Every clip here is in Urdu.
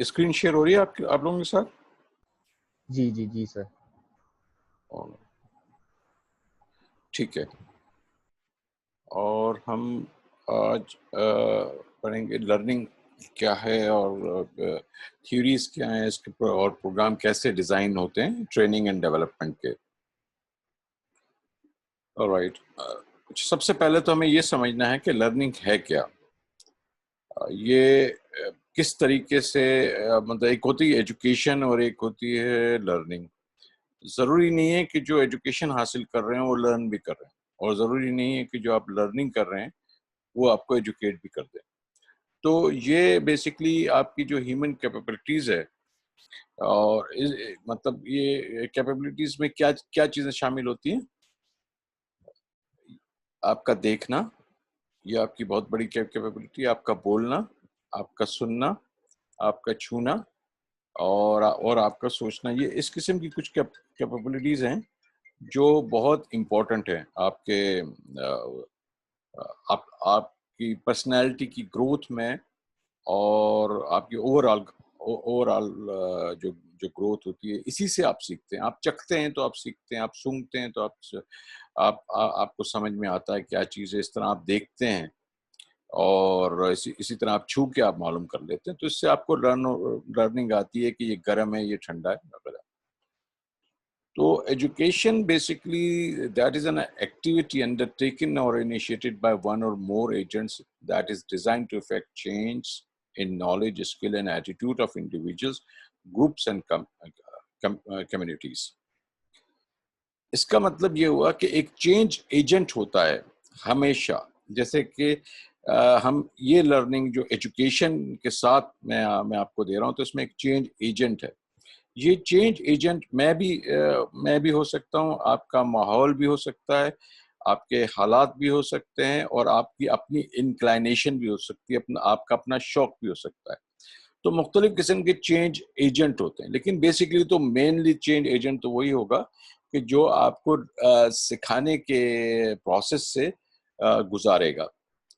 اسکرین شیئر ہو رہی ہے آپ لوگوں کے ساتھ؟ جی جی جی سر. ٹھیک ہے، اور ہم آج پڑھیں گے لرننگ کیا ہے اور تھیوریز کیا ہیں اس کے اور پروگرام کیسے ڈیزائن ہوتے ہیں ٹریننگ اینڈ ڈیولپمنٹ کے. آلرائٹ، سب سے پہلے تو ہمیں یہ سمجھنا ہے کہ لرننگ ہے کیا. یہ کس طریقے سے مطلب ایک ہوتی ہے ایجوکیشن اور ایک ہوتی ہے لرننگ. ضروری نہیں ہے کہ جو ایجوکیشن حاصل کر رہے ہیں وہ لرن بھی کر رہے ہیں، اور ضروری نہیں ہے کہ جو آپ لرننگ کر رہے ہیں وہ آپ کو ایجوکیٹ بھی کر دیں. تو یہ بیسکلی آپ کی جو ہیومن کیپیبلٹیز ہے، اور مطلب یہ کیپیبلٹیز میں کیا کیا چیزیں شامل ہوتی ہیں. آپ کا دیکھنا، یہ آپ کی بہت بڑی کیپیبلٹی، آپ کا بولنا، آپ کا سننا، آپ کا چھونا، اور آپ کا سوچنا. یہ اس قسم کی کچھ کیپیبلٹیز ہیں جو بہت امپورٹنٹ ہیں آپ کے آپ کی پرسنالٹی کی گروتھ میں، اور آپ کی اوور آل جو گروتھ ہوتی ہے. اسی سے آپ سیکھتے ہیں. آپ چکھتے ہیں تو آپ سیکھتے ہیں، آپ سونگھتے ہیں تو آپ کو سمجھ میں آتا ہے کیا چیز ہے. اس طرح آپ دیکھتے ہیں اور اسی طرح آپ چھو کے آپ معلوم کر لیتے ہیں. تو اس سے آپ کو لرننگ آتی ہے کہ یہ گرم ہے، یہ ٹھنڈا ہے وغیرہ. تو education basically that is an activity undertaken or initiated by one or more agents that is designed to effect change in knowledge, skill and attitude of individuals, groups and communities. اس کا مطلب یہ ہوا کہ ایک چینج ایجنٹ ہوتا ہے ہمیشہ. جیسے کہ ہم یہ لرننگ جو ایجوکیشن کے ساتھ میں آپ کو دے رہا ہوں، تو اس میں ایک چینج ایجنٹ ہے. یہ چینج ایجنٹ میں بھی ہو سکتا ہوں، آپ کا ماحول بھی ہو سکتا ہے، آپ کے حالات بھی ہو سکتے ہیں، اور آپ کی اپنی انکلائنیشن بھی ہو سکتی ہے، آپ کا اپنا شوق بھی ہو سکتا ہے. تو مختلف قسم کے چینج ایجنٹ ہوتے ہیں. لیکن بیسکلی تو مینلی چینج ایجنٹ تو وہی ہوگا کہ جو آپ کو سکھانے کے پروسیس سے گزارے گا،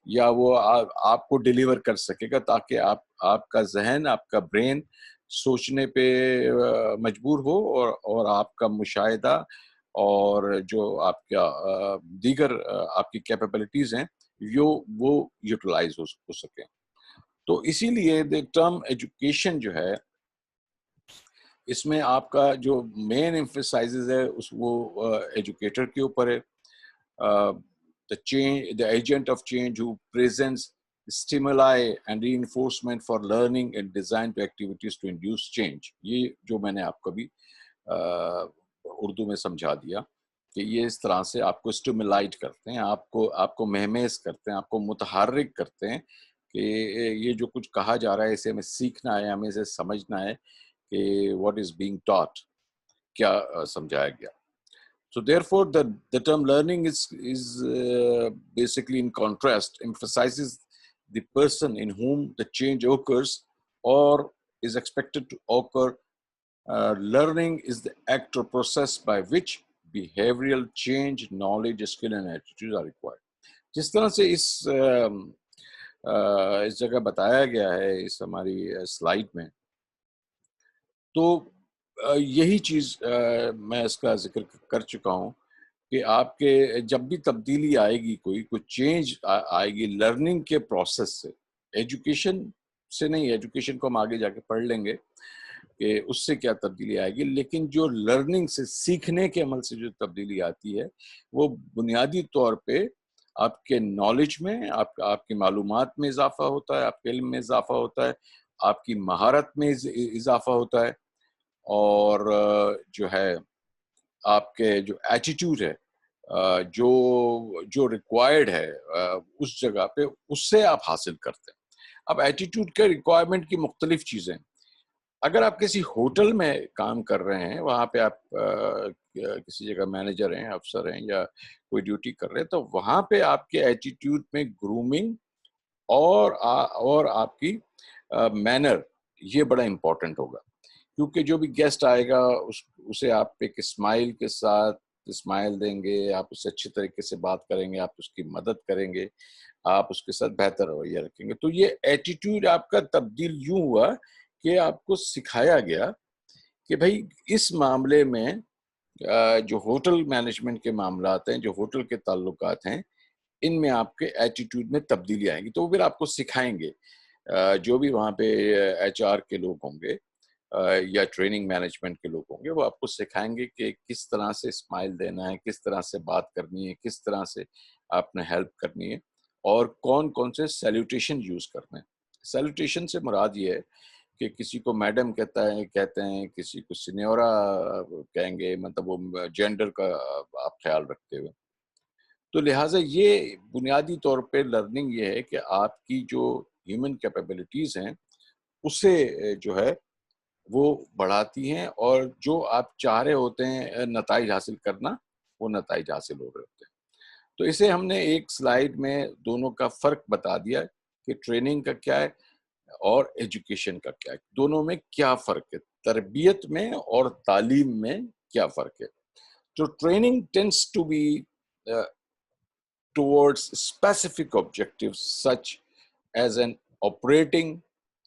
یا وہ آپ کو ڈیلیور کر سکے گا، تاکہ آپ کا ذہن، آپ کا برین سوچنے پہ مجبور ہو، اور آپ کا مشاہدہ اور جو آپ کا دیگر آپ کی کیپیبلٹیز ہیں وہ یوٹیلائز ہو سکیں. تو اسی لیے ٹرم ایجوکیشن جو ہے، اس میں آپ کا جو مین ایمفیسائزز ہے وہ ایجوکیٹر کے اوپر ہے. the agent of change who presents stimuli and reinforcement for learning and design to activities to induce change. یہ جو میں نے آپ کو بھی اردو میں سمجھا دیا کہ یہ اس طرح سے آپ کو اسٹیمولائٹ کرتے ہیں، آپ کو مہمیز کرتے ہیں، آپ کو متحرک کرتے ہیں کہ یہ جو کچھ کہا جا رہا ہے اسے ہمیں سیکھنا ہے، ہمیں اسے سمجھنا ہے کہ what is being taught، کیا سمجھایا گیا. So therefore the term learning is basically in contrast emphasizes the person in whom the change occurs or is expected to occur. Learning is the act or process by which behavioral change, knowledge, skill and attitudes are required. جس طرح سے اس جگہ بتایا گیا ہے اس ہماری سلائیڈ میں، تو یہی چیز میں اس کا ذکر کر چکا ہوں کہ آپ کے جب بھی تبدیلی آئے گی، کوئی چینج آئے گی لرننگ کے پروسیس سے، ایجوکیشن سے نہیں. ایجوکیشن کو ہم آگے جا کے پڑھ لیں گے کہ اس سے کیا تبدیلی آئے گی، لیکن جو لرننگ سے، سیکھنے کے عمل سے جو تبدیلی آتی ہے، وہ بنیادی طور پہ آپ کے نالج میں، آپ کی معلومات میں اضافہ ہوتا ہے، آپ کے علم میں اضافہ ہوتا ہے، آپ کی مہارت میں اضافہ ہوتا ہے، اور جو ہے آپ کے جو ایٹیٹیوڈ ہے، جو ریکوائرڈ ہے اس جگہ پہ، اس سے آپ حاصل کرتے ہیں. اب ایٹیٹیوڈ کے ریکوائرمنٹ کی مختلف چیزیں. اگر آپ کسی ہوٹل میں کام کر رہے ہیں، وہاں پہ آپ کسی جگہ مینیجر ہیں، افسر ہیں، یا کوئی ڈیوٹی کر رہے ہیں، تو وہاں پہ آپ کے ایٹیٹیوڈ میں گرومنگ اور آپ کی مینر، یہ بڑا امپورٹنٹ ہوگا. کیونکہ جو بھی گیسٹ آئے گا اسے آپ ایک اسمائل کے ساتھ اسمائل دیں گے، آپ اس سے اچھی طریقے سے بات کریں گے، آپ اس کی مدد کریں گے، آپ اس کے ساتھ بہتر رویہ رکھیں گے. تو یہ ایٹیٹیوڈ آپ کا تبدیل یوں ہوا کہ آپ کو سکھایا گیا کہ بھائی اس معاملے میں جو ہوٹل مینجمنٹ کے معاملات ہیں، جو ہوٹل کے تعلقات ہیں، ان میں آپ کے ایٹیٹیوڈ میں تبدیلی آئیں گی. تو وہ پھر آپ کو سکھائیں گے، جو بھی وہاں پہ ایچ آر کے لوگ ہوں گے یا ٹریننگ مینجمنٹ کے لوگ ہوں گے، وہ آپ کو سکھائیں گے کہ کس طرح سے اسمائل دینا ہے، کس طرح سے بات کرنی ہے، کس طرح سے آپ نے ہیلپ کرنی ہے، اور کون کون سے سیلوٹیشن یوز کرنے ہیں. سیلوٹیشن سے مراد یہ ہے کہ کسی کو میڈم کہتے ہیں، کسی کو سینیورا کہیں گے، مطلب وہ جینڈر کا آپ خیال رکھتے ہوئے. تو لہٰذا یہ بنیادی طور پہ لرننگ یہ ہے کہ آپ کی جو ہیومن کیپیبلٹیز ہیں اسے جو ہے وہ بڑھاتی ہیں، اور جو آپ چاہ رہے ہوتے ہیں نتائج حاصل کرنا، وہ نتائج حاصل ہو رہے ہوتے ہیں. تو اسے ہم نے ایک سلائیڈ میں دونوں کا فرق بتا دیا کہ ٹریننگ کا کیا ہے اور ایجوکیشن کا کیا ہے، دونوں میں کیا فرق ہے، تربیت میں اور تعلیم میں کیا فرق ہے. تو training tends to be towards specific objectives such as an operating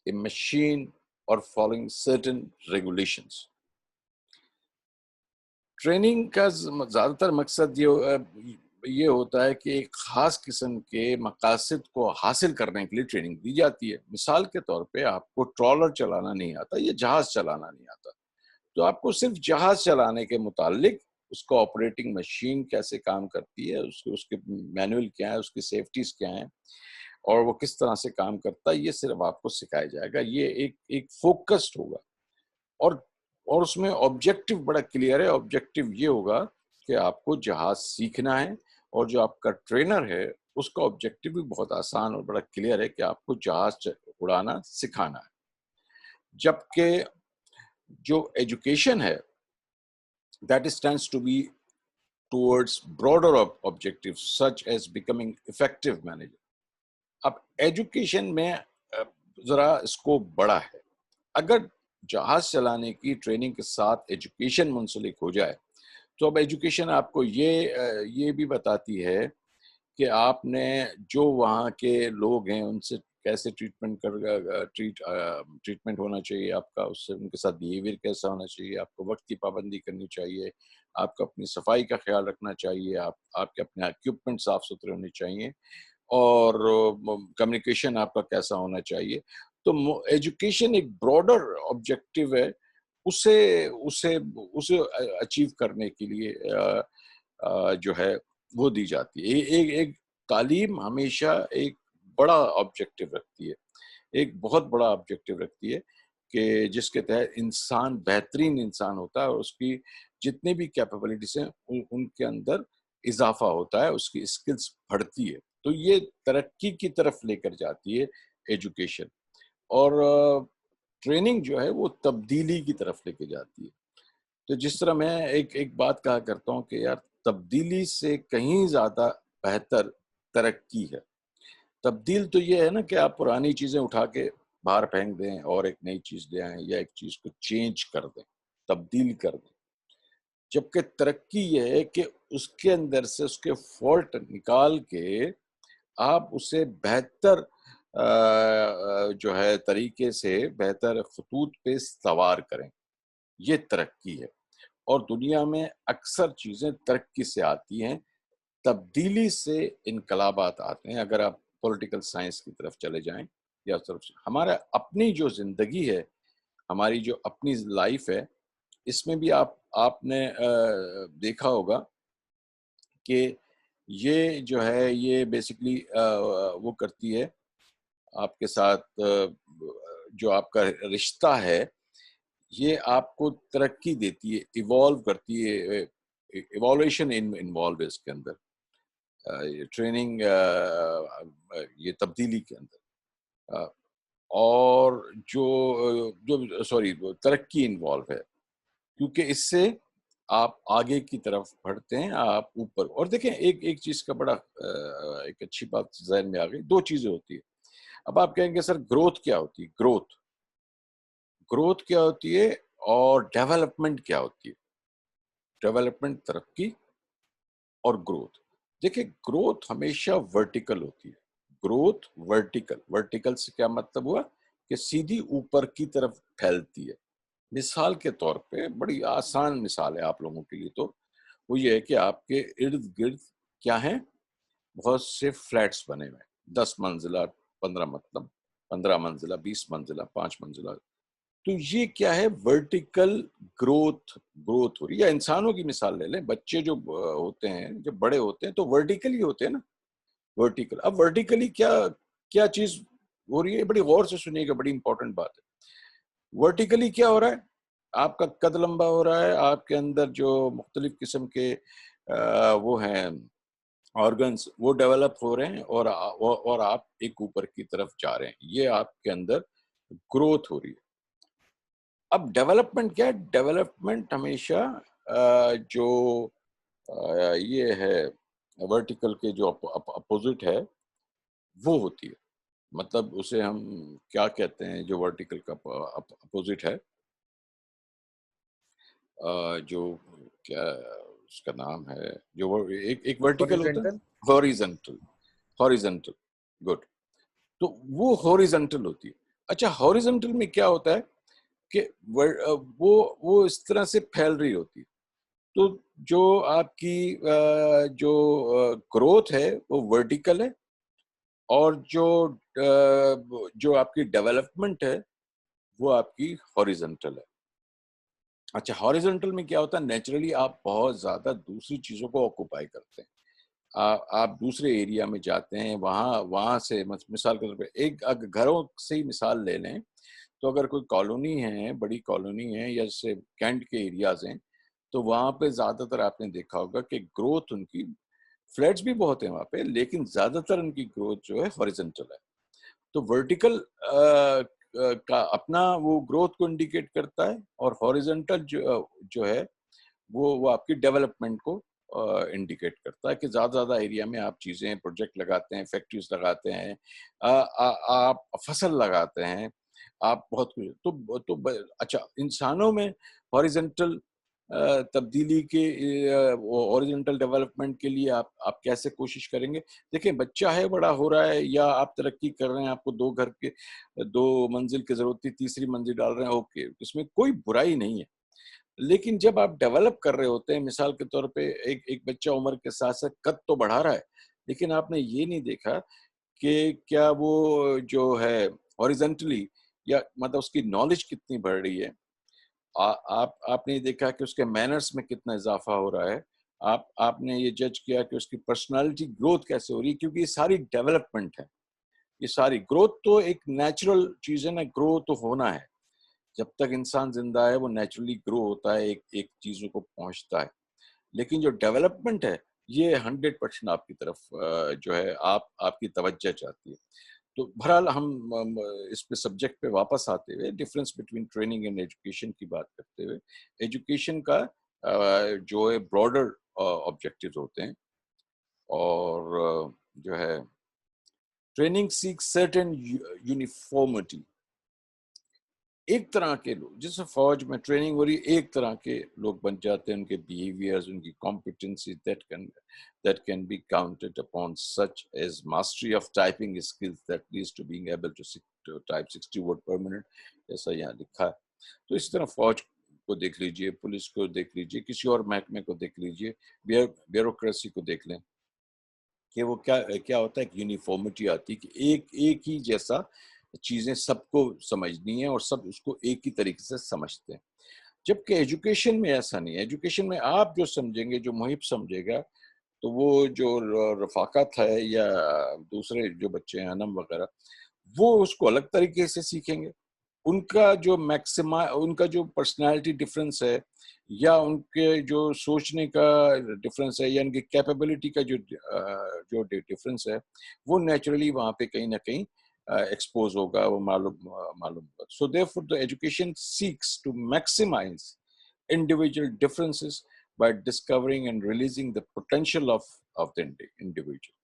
a machine or following certain regulations. Training کا زیادہ تر مقصد یہ ہوتا ہے کہ ایک خاص قسم کے مقاصد کو حاصل کرنے کے لیے ٹریننگ دی جاتی ہے. مثال کے طور پہ آپ کو ٹرالر چلانا نہیں آتا یا جہاز چلانا نہیں آتا، تو آپ کو صرف جہاز چلانے کے متعلق اس کو آپریٹنگ مشین کیسے کام کرتی ہے، اس کے مینول کیا ہے، اس کی سیفٹیز کیا ہیں، اور وہ کس طرح سے کام کرتا ہے، یہ صرف آپ کو سکھایا جائے گا. یہ ایک فوکسڈ ہوگا، اور اس میں آبجیکٹو بڑا کلیئر ہے. آبجیکٹو یہ ہوگا کہ آپ کو جہاز سیکھنا ہے، اور جو آپ کا ٹرینر ہے اس کا آبجیکٹو بھی بہت آسان اور بڑا کلیئر ہے کہ آپ کو جہاز اڑانا سکھانا ہے. جبکہ جو ایجوکیشن ہے that stands to be towards broader objectives such as becoming effective manager. اب ایجوکیشن میں ذرا اسکوپ بڑا ہے. اگر جہاز چلانے کی ٹریننگ کے ساتھ ایجوکیشن منسلک ہو جائے تو اب ایجوکیشن آپ کو یہ بھی بتاتی ہے کہ آپ نے جو وہاں کے لوگ ہیں ان سے کیسے ٹریٹمنٹ ہونا چاہیے آپ کا، اس سے ان کے ساتھ بیہیویئر کیسا ہونا چاہیے، آپ کو وقت کی پابندی کرنی چاہیے، آپ کو اپنی صفائی کا خیال رکھنا چاہیے، آپ کے اپنے اکوپمنٹ صاف ستھرے ہونے چاہیے، اور کمیونیکیشن آپ کا کیسا ہونا چاہیے. تو ایجوکیشن ایک براڈر آبجیکٹو ہے، اسے اچیو کرنے کے لیے جو ہے وہ دی جاتی ہے. ایک تعلیم ہمیشہ ایک بڑا آبجیکٹو رکھتی ہے، ایک بہت بڑا آبجیکٹو رکھتی ہے کہ جس کے تحت انسان بہترین انسان ہوتا ہے، اور اس کی جتنی بھی کیپیبلٹیز ہیں ان کے اندر اضافہ ہوتا ہے، اس کی اسکلز بڑھتی ہے. تو یہ ترقی کی طرف لے کر جاتی ہے ایجوکیشن، اور ٹریننگ جو ہے وہ تبدیلی کی طرف لے کے جاتی ہے. تو جس طرح میں ایک بات کہا کرتا ہوں کہ یار تبدیلی سے کہیں زیادہ بہتر ترقی ہے. تبدیل تو یہ ہے نا کہ آپ پرانی چیزیں اٹھا کے باہر پھینک دیں اور ایک نئی چیز لے آئیں، یا ایک چیز کو چینج کر دیں، تبدیل کر دیں. جبکہ ترقی یہ ہے کہ اس کے اندر سے اس کے فالٹ نکال کے آپ اسے بہتر جو ہے طریقے سے بہتر خطوط پہ سوار کریں. یہ ترقی ہے. اور دنیا میں اکثر چیزیں ترقی سے آتی ہیں، تبدیلی سے انقلابات آتے ہیں. اگر آپ پولیٹیکل سائنس کی طرف چلے جائیں، یا ہمارا اپنی جو زندگی ہے، ہماری جو اپنی لائف ہے، اس میں بھی آپ نے دیکھا ہوگا کہ یہ جو ہے یہ بیسیکلی وہ کرتی ہے آپ کے ساتھ، جو آپ کا رشتہ ہے یہ آپ کو ترقی دیتی ہے، ایوالو کرتی ہے، ایوالویشن انوالو ہے اس کے اندر، ٹریننگ یہ تبدیلی کے اندر، اور ترقی انوالو ہے، کیونکہ اس سے آپ آگے کی طرف بڑھتے ہیں، آپ اوپر. اور دیکھیں ایک چیز کا بڑا ایک اچھی بات ذہن میں آ گئی. دو چیزیں ہوتی ہے. اب آپ کہیں گے سر گروتھ کیا ہوتی ہے؟ گروتھ کیا ہوتی ہے اور ڈیولپمنٹ کیا ہوتی ہے؟ ڈیولپمنٹ ترقی، اور گروتھ. دیکھیں گروتھ ہمیشہ ورٹیکل ہوتی ہے. گروتھ ورٹیکل سے کیا مطلب ہوا کہ سیدھی اوپر کی طرف پھیلتی ہے. مثال کے طور پہ بڑی آسان مثال ہے آپ لوگوں کے لیے, تو وہ یہ ہے کہ آپ کے ارد گرد کیا ہیں, بہت سے فلیٹس بنے ہوئے ہیں, 10 منزلہ 15 منزلہ 20 منزلہ 5 منزلہ. تو یہ کیا ہے, ورٹیکل گروتھ ہو رہی ہے. یا انسانوں کی مثال لے لیں, بچے جو ہوتے ہیں جب بڑے ہوتے ہیں تو ورٹیکل ہی ہوتے ہیں نا, ورٹیکل. اب ورٹیکلی کیا چیز ہو رہی ہے, بڑی غور سے سنیے گا, بڑی امپورٹنٹ بات ہے. ورٹیکلی کیا ہو رہا ہے, آپ کا قد لمبا ہو رہا ہے, آپ کے اندر جو مختلف قسم کے وہ ہیں آرگنز وہ ڈیولپ ہو رہے ہیں, اور آپ ایک اوپر کی طرف جا رہے ہیں. یہ آپ کے اندر گروتھ ہو رہی ہے. اب ڈیولپمنٹ کیا ہے, ڈیولپمنٹ ہمیشہ جو یہ ہے ورٹیکل کے جو اپوزٹ ہے وہ ہوتی ہے. مطلب اسے ہم کیا کہتے ہیں, جو ورٹیکل کا اپوزٹ ہے, جو کیا اس کا نام ہے, جو ایک ورٹیکل ہوتا ہے, ہاریزنٹل. گڈ. تو وہ ہاریزنٹل ہوتی ہے. اچھا, ہاریزنٹل میں کیا ہوتا ہے کہ وہ اس طرح سے پھیل رہی ہوتی ہے. تو جو آپ کی جو گروتھ ہے وہ ورٹیکل ہے, اور جو آپ کی ڈیولپمنٹ ہے وہ آپ کی ہاریزنٹل ہے. اچھا, ہاریزنٹل میں کیا ہوتا ہے, نیچرلی آپ بہت زیادہ دوسری چیزوں کو آکوپائی کرتے ہیں. آپ دوسرے ایریا میں جاتے ہیں, وہاں سے مثال کے طور پہ ایک گھروں سے ہی مثال لے لیں, تو اگر کوئی کالونی ہے, بڑی کالونی ہے, یا جیسے کینٹ کے ایریاز ہیں, تو وہاں پہ زیادہ تر آپ نے دیکھا ہوگا کہ گروتھ ان کی, فلیٹس بھی بہت ہیں وہاں پہ, لیکن زیادہ تر ان کی گروتھ جو ہے ہاریزنٹل ہے. تو ورٹیکل کا اپنا وہ گروتھ کو انڈیکیٹ کرتا ہے, اور ہاریزنٹل جو ہے وہ آپ کی ڈیولپمنٹ کو انڈیکیٹ کرتا ہے, کہ زیادہ ایریا میں آپ چیزیں پروجیکٹ لگاتے ہیں, فیکٹریز لگاتے ہیں, آپ فصل لگاتے ہیں, آپ بہت کچھ. تو اچھا, انسانوں میں ہاریزنٹل تبدیلی کے ہاریزنٹل ڈیولپمنٹ کے لیے آپ کیسے کوشش کریں گے؟ دیکھیں, بچہ ہے, بڑا ہو رہا ہے, یا آپ ترقی کر رہے ہیں, آپ کو 2 منزل کی ضرورت تھی, 3ری منزل ڈال رہے ہیں, اوکے, اس میں کوئی برائی نہیں ہے. لیکن جب آپ ڈیولپ کر رہے ہوتے ہیں, مثال کے طور پہ ایک بچہ عمر کے ساتھ ساتھ قد تو بڑھا رہا ہے, لیکن آپ نے یہ نہیں دیکھا کہ کیا وہ جو ہے ہاریزنٹلی, یا مطلب اس کی نالج کتنی بڑھ رہی ہے, آپ نے دیکھا کہ اس کے مینرز میں کتنا اضافہ ہو رہا ہے, آپ نے یہ جج کیا کہ اس کی پرسنالٹی گروتھ کیسے ہو رہی ہے, کیونکہ یہ ساری ڈیولپمنٹ ہے. یہ ساری گروتھ تو ایک نیچرل چیز ہے نا, گرو تو ہونا ہے. جب تک انسان زندہ ہے وہ نیچرلی گرو ہوتا ہے, ایک چیزوں کو پہنچتا ہے. لیکن جو ڈیولپمنٹ ہے یہ 100% آپ کی طرف جو ہے آپ کی توجہ چاہتی ہے. تو بہرحال ہم اس پہ سبجیکٹ پہ واپس آتے ہوئے, difference between training and education کی بات کرتے ہوئے, ایجوکیشن کا جو ہے براڈر آبجیکٹیوز ہوتے ہیں, اور جو ہے ٹریننگ سیک سرٹن یونیفارمٹی. ایک طرح کے لوگ, جیسے فوج میں ٹریننگ ہو رہی ہے, ایک طرح کے لوگ بن جاتے ہیں, ان کے بیہیویئرز, ان کی competency that can be counted upon, such as mastery of typing skills that leads to being able to type 60 word per minute, ایسا یہاں لکھا ہے. تو اس طرح فوج کو دیکھ لیجئے, پولیس کو دیکھ لیجئے, کسی اور محکمے کو دیکھ لیجئے, بیوروکریسی کو دیکھ لیں, کہ وہ کیا ہوتا ہے, ایک یونیفارمٹی آتی ہے, کہ ایک ہی جیسا چیزیں سب کو سمجھنی ہے, اور سب اس کو ایک ہی طریقے سے سمجھتے ہیں. جبکہ ایجوکیشن میں ایسا نہیں ہے. ایجوکیشن میں آپ جو سمجھیں گے, جو محب سمجھے گا, تو وہ جو رفاقت ہے یا دوسرے جو بچے ہیں انم وغیرہ, وہ اس کو الگ طریقے سے سیکھیں گے. ان کا جو پرسنالٹی ڈفرینس ہے, یا ان کے جو سوچنے کا ڈفرینس ہے, یا ان کی کیپیبلٹی کا جو ڈفرینس ہے, وہ نیچرلی وہاں پہ کہیں نہ کہیں ایکسپوز ہوگا, وہ معلوم ہوگا. So therefore the education seeks to maximize individual differences by discovering and releasing the potential of the individual.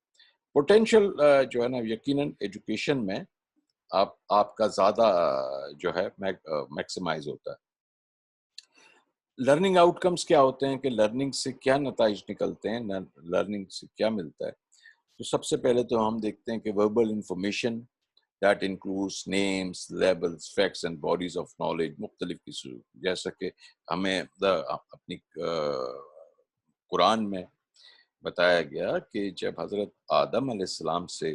Potential جو ہے نا, یقیناً ایجوکیشن میں آپ کا زیادہ جو ہے میکسیمائز ہوتا ہے. لرننگ آؤٹ کمس کیا ہوتے ہیں کہ لرننگ سے کیا نتائج نکلتے ہیں، لرننگ سے کیا ملتا ہے. تو سب سے پہلے تو ہم دیکھتے ہیں کہ verbal information that includes names, labels, facts and bodies of knowledge, مختلف قسم، جیسا کہ ہمیں اپنی قرآن میں بتایا گیا کہ جب حضرت آدم علیہ السلام سے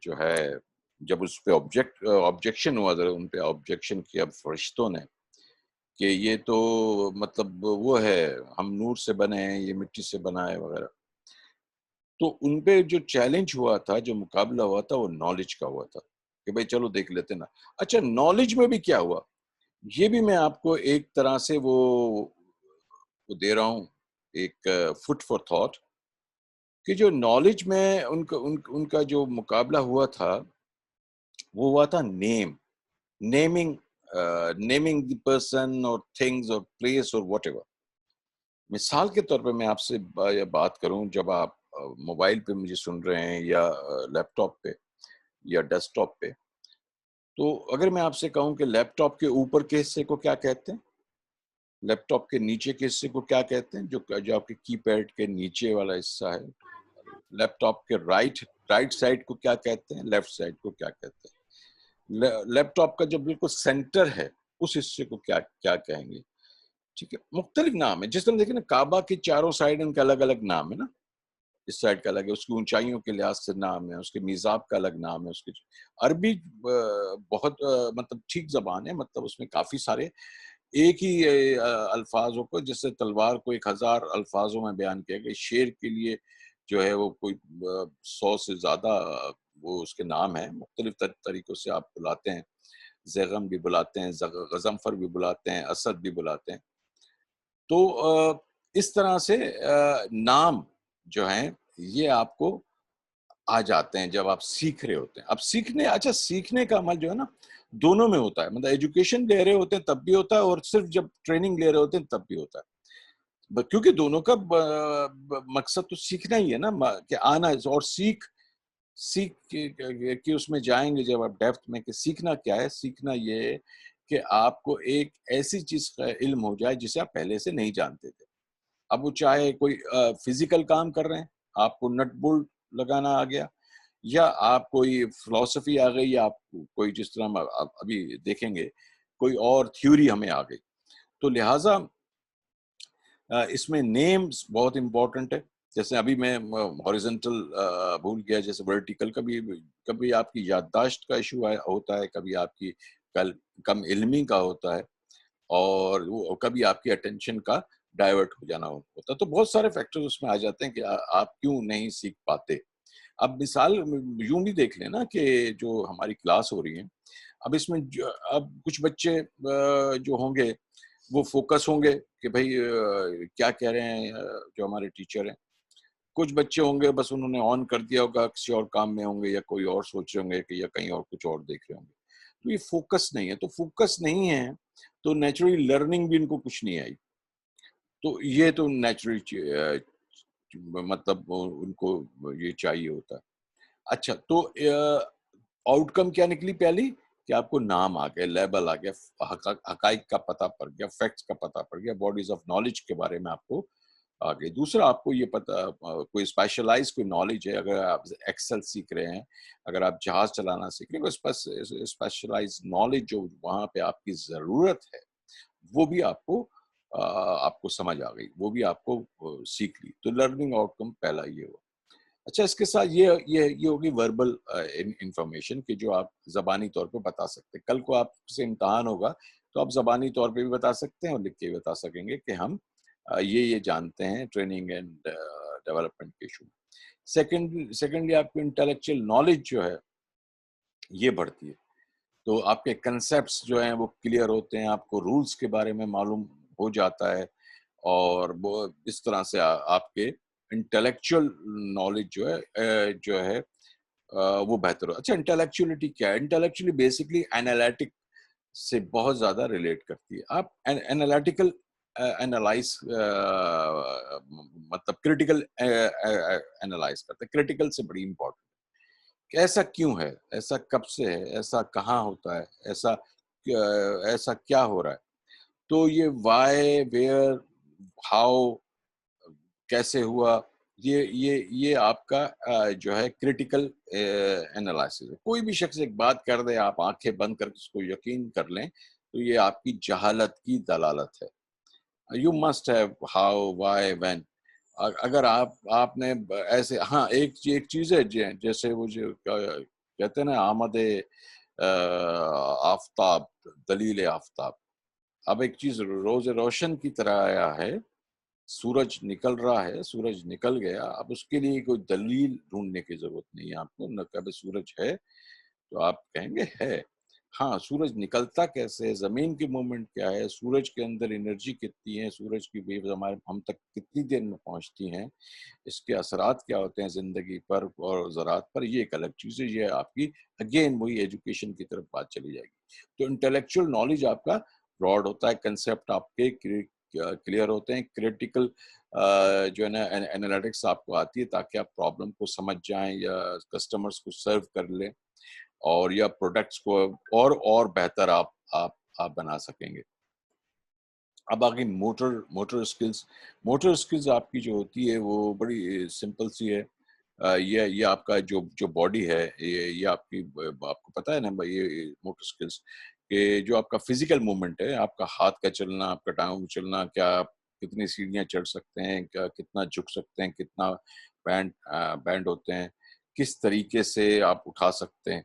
جو ہے جب اس پہ آبجیکشن ہوا، ان پہ آبجیکشن کیا فرشتوں نے کہ یہ تو مطلب وہ ہے، ہم نور سے بنے ہیں، یہ مٹی سے بنا ہے وغیرہ. تو ان پہ جو چیلنج ہوا تھا، جو مقابلہ ہوا تھا، وہ نالج کا ہوا تھا کہ بھائی چلو دیکھ لیتے نا. اچھا نالج میں بھی کیا ہوا، یہ بھی میں آپ کو ایک طرح سے وہ دے رہا ہوں، ایک فٹ فار تھاٹ، کہ جو نالج میں ان کا جو مقابلہ ہوا تھا وہ ہوا تھا نیمنگ نیمنگ دی پرسن اور تھنگز اور پلیس اور واٹ ایور. مثال کے طور پہ میں آپ سے بات کروں، جب آپ موبائل پہ مجھے سن رہے ہیں یا لیپ ٹاپ پہ یا ڈیسک ٹاپ پہ، تو اگر میں آپ سے کہوں کہ لیپ ٹاپ کے اوپر کے حصے کو کیا کہتے ہیں، لیپ ٹاپ کے نیچے کے حصے کو کیا کہتے ہیں، جو آپ کے کی پیڈ کے نیچے والا حصہ ہے، لیپ ٹاپ کے رائٹ سائڈ کو کیا کہتے ہیں، لیفٹ سائڈ کو کیا کہتے ہیں، لیپ ٹاپ کا جو بالکل سینٹر ہے اس حصے کو کیا کیا کہیں گے. ٹھیک ہے، مختلف نام ہے. جس طرح دیکھیں نا کعبہ کے چاروں سائڈ ان کے الگ الگ نام ہے نا، اس سائڈ کا الگ ہے، اس کی اونچائیوں کے لحاظ سے نام ہے، اس کے میزاب کا الگ نام ہے. اس کے عربی بہت مطلب ٹھیک زبان ہے، مطلب اس میں کافی سارے ایک ہی الفاظوں کو، جیسے تلوار کو 1000 الفاظوں میں بیان کیا گیا، شیر کے لیے جو ہے وہ کوئی 100 سے زیادہ وہ اس کے نام ہیں، مختلف طریقوں سے آپ بلاتے ہیں. زیغم بھی بلاتے ہیں، غضنفر بھی بلاتے ہیں، اسد بھی بلاتے ہیں. تو اس طرح سے نام جو ہیں یہ آپ کو آ جاتے ہیں جب آپ سیکھ رہے ہوتے ہیں. اب اچھا سیکھنے کا عمل جو ہے نا دونوں میں ہوتا ہے، مطلب ایجوکیشن لے رہے ہوتے ہیں تب بھی ہوتا ہے، اور صرف جب ٹریننگ لے رہے ہوتے ہیں تب بھی ہوتا ہے. کیونکہ دونوں کا مقصد تو سیکھنا ہی ہے نا، کہ آنا اور سیکھ کہ اس میں جائیں گے جب آپ ڈیپتھ میں کہ سیکھنا کیا ہے. سیکھنا یہ ہے کہ آپ کو ایک ایسی چیز کا علم ہو جائے جسے آپ پہلے سے نہیں جانتے تھے. اب وہ چاہے کوئی فزیکل کام کر رہے ہیں، آپ کو نٹ بولٹ لگانا آ گیا، یا آپ کوئی فلسفی آ گئی، یا آپ کوئی جس طرح ہم ابھی دیکھیں گے کوئی اور تھیوری ہمیں آ گئی. تو لہٰذا اس میں نیمز بہت امپورٹنٹ ہے. جیسے ابھی میں ہاریزنٹل بھول گیا، جیسے ورٹیکل، کبھی آپ کی یادداشت کا ایشو ہوتا ہے، کبھی آپ کی کم علمی کا ہوتا ہے، اور کبھی آپ کی اٹینشن کا ڈائیورٹ ہو جانا ہوتا ہے. تو بہت سارے فیکٹرز اس میں آ جاتے ہیں کہ آپ کیوں نہیں سیکھ پاتے. اب مثال یوں بھی دیکھ لیں نا کہ جو ہماری کلاس ہو رہی ہے، اب اس میں اب کچھ بچے جو ہوں گے وہ فوکس ہوں گے کہ بھائی کیا کہہ رہے ہیں جو ہمارے ٹیچر ہیں. کچھ بچے ہوں گے بس انہوں نے آن کر دیا ہوگا، کسی اور کام میں ہوں گے، یا کوئی اور سوچ رہے ہوں گے کہ یا کہیں اور کچھ اور دیکھ رہے ہوں گے. تو یہ فوکس نہیں ہے. تو فوکس نہیں ہے تو نیچرلی لرننگ بھی ان کو کچھ نہیں آئی. تو یہ تو نیچرلی مطلب ان کو یہ چاہیے ہوتا ہے. اچھا تو آؤٹ کم کیا نکلی پہلی، کہ آپ کو نام آ گیا، لیبل آ گیا، حقائق کا پتہ پڑ گیا، فیکٹس کا پتہ پڑ گیا، باڈیز آف نالج کے بارے میں آپ کو آ گئی. دوسرا آپ کو یہ پتہ کوئی اسپیشلائز کوئی نالج ہے، اگر آپ ایکسل سیکھ رہے ہیں، اگر آپ جہاز چلانا سیکھ رہے ہیں، اسپیشلائز نالج جو وہاں پہ آپ کی ضرورت ہے وہ بھی آپ کو سمجھ آ گئی، وہ بھی آپ کو سیکھ لی. تو لرننگ آؤٹ کم پہلا یہ ہوا. اچھا اس کے ساتھ یہ ہوگی وربل انفارمیشن، کہ جو آپ زبانی طور پہ بتا سکتے ہیں. کل کو آپ سے امتحان ہوگا تو آپ زبانی طور پہ بھی بتا سکتے ہیں اور لکھ کے بھی بتا سکیں گے کہ ہم یہ جانتے ہیں ٹریننگ اینڈ ڈیولپمنٹ کے ایشو. سیکنڈلی آپ کو انٹلیکچوئل نالج جو ہے یہ بڑھتی ہے. تو آپ کے کنسیپٹس جو ہیں وہ کلیئر ہوتے ہیں، آپ کو رولز کے بارے میں معلوم ہو جاتا ہے، اور وہ اس طرح سے آپ کے انٹلیکچوئل نالج جو ہے وہ بہتر ہو. اچھا انٹلیکچولیٹی کیا ہے؟ انٹلیکچولی بیسکلی انالیٹک سے بہت زیادہ ریلیٹ کرتی ہے. آپ انالیٹیکل انالائز مطلب کریٹیکل انالائز کرتے ہیں. کریٹیکل سے بڑی امپورٹنٹ کہ ایسا کیوں ہے، ایسا کب سے ہے، ایسا کہاں ہوتا ہے، ایسا کیا ہو رہا ہے. تو یہ وائی ویئر ہاؤ کیسے ہوا، یہ آپ کا جو ہے کریٹیکل انالائسس ہے. کوئی بھی شخص ایک بات کر دے، آپ آنکھیں بند کر کے اس کو یقین کر لیں، تو یہ آپ کی جہالت کی دلالت ہے. You must have how why when. اگر آپ نے ایسے، ہاں ایک چیز ہے جیسے وہ جو کہتے ہیں نا آمد آفتاب، دلیل آفتاب. اب ایک چیز روز روشن کی طرح آیا ہے، سورج نکل رہا ہے، سورج نکل گیا، اب اس کے لیے کوئی دلیل ڈھونڈنے کی ضرورت نہیں ہے آپ کو. نہ کبھی سورج ہے تو آپ کہیں گے ہے. ہاں سورج نکلتا کیسے، زمین کی موومنٹ کیا ہے، سورج کے اندر انرجی کتنی ہے، سورج کی ویوز ہم تک کتنی دیر میں پہنچتی ہیں، اس کے اثرات کیا ہوتے ہیں زندگی پر اور زراعت پر، یہ ایک الگ چیز ہے. یہ آپ کی اگین وہی ایجوکیشن کی طرف بات چلی جائے گی. تو انٹلیکچوئل نالج آپ کا براڈ ہوتا ہے، کنسیپٹ آپ کے کلیئر ہوتے ہیں. کریٹیکل جو ہے نا انالیٹکس آپ کو آتی ہے تاکہ آپ پرابلم کو سمجھ جائیں یا کسٹمرز کو سرو کر لیں اور یا پروڈکٹس کو اور بہتر آپ بنا سکیں گے. اب آگے موٹر اسکلز آپ کی جو ہوتی ہے وہ بڑی سمپل سی ہے. یہ آپ کا جو باڈی ہے، یہ آپ کو پتہ ہے نا بھائی، یہ موٹر اسکلز کہ جو آپ کا فزیکل موومنٹ ہے، آپ کا ہاتھ کا چلنا، آپ کا ٹانگوں کا چلنا، کیا آپ کتنی سیڑھیاں چڑھ سکتے ہیں، کیا کتنا جھک سکتے ہیں، کتنا بینڈ ہوتے ہیں، کس طریقے سے آپ اٹھا سکتے ہیں.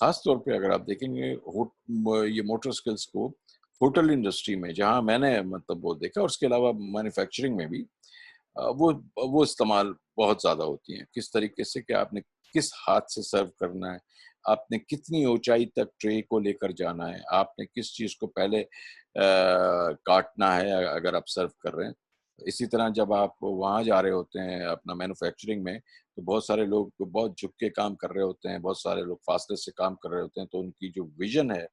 خاص طور پہ اگر آپ دیکھیں گے یہ موٹر اسکلز کو ہوٹل انڈسٹری میں، جہاں میں نے مطلب وہ دیکھا، اور اس کے علاوہ مینوفیکچرنگ میں بھی وہ استعمال بہت زیادہ ہوتی ہیں. کس طریقے سے کہ آپ نے کس ہاتھ سے سرو کرنا ہے، آپ نے کتنی اونچائی تک ٹرے کو لے کر جانا ہے، آپ نے کس چیز کو پہلے کاٹنا ہے اگر آپ سرو کر رہے ہیں. اسی طرح جب آپ وہاں جا رہے ہوتے ہیں اپنا مینوفیکچرنگ میں، تو بہت سارے لوگ بہت جھک کے کام کر رہے ہوتے ہیں، بہت سارے لوگ فاصلے سے کام کر رہے ہوتے ہیں. تو ان کی جو ویژن ہے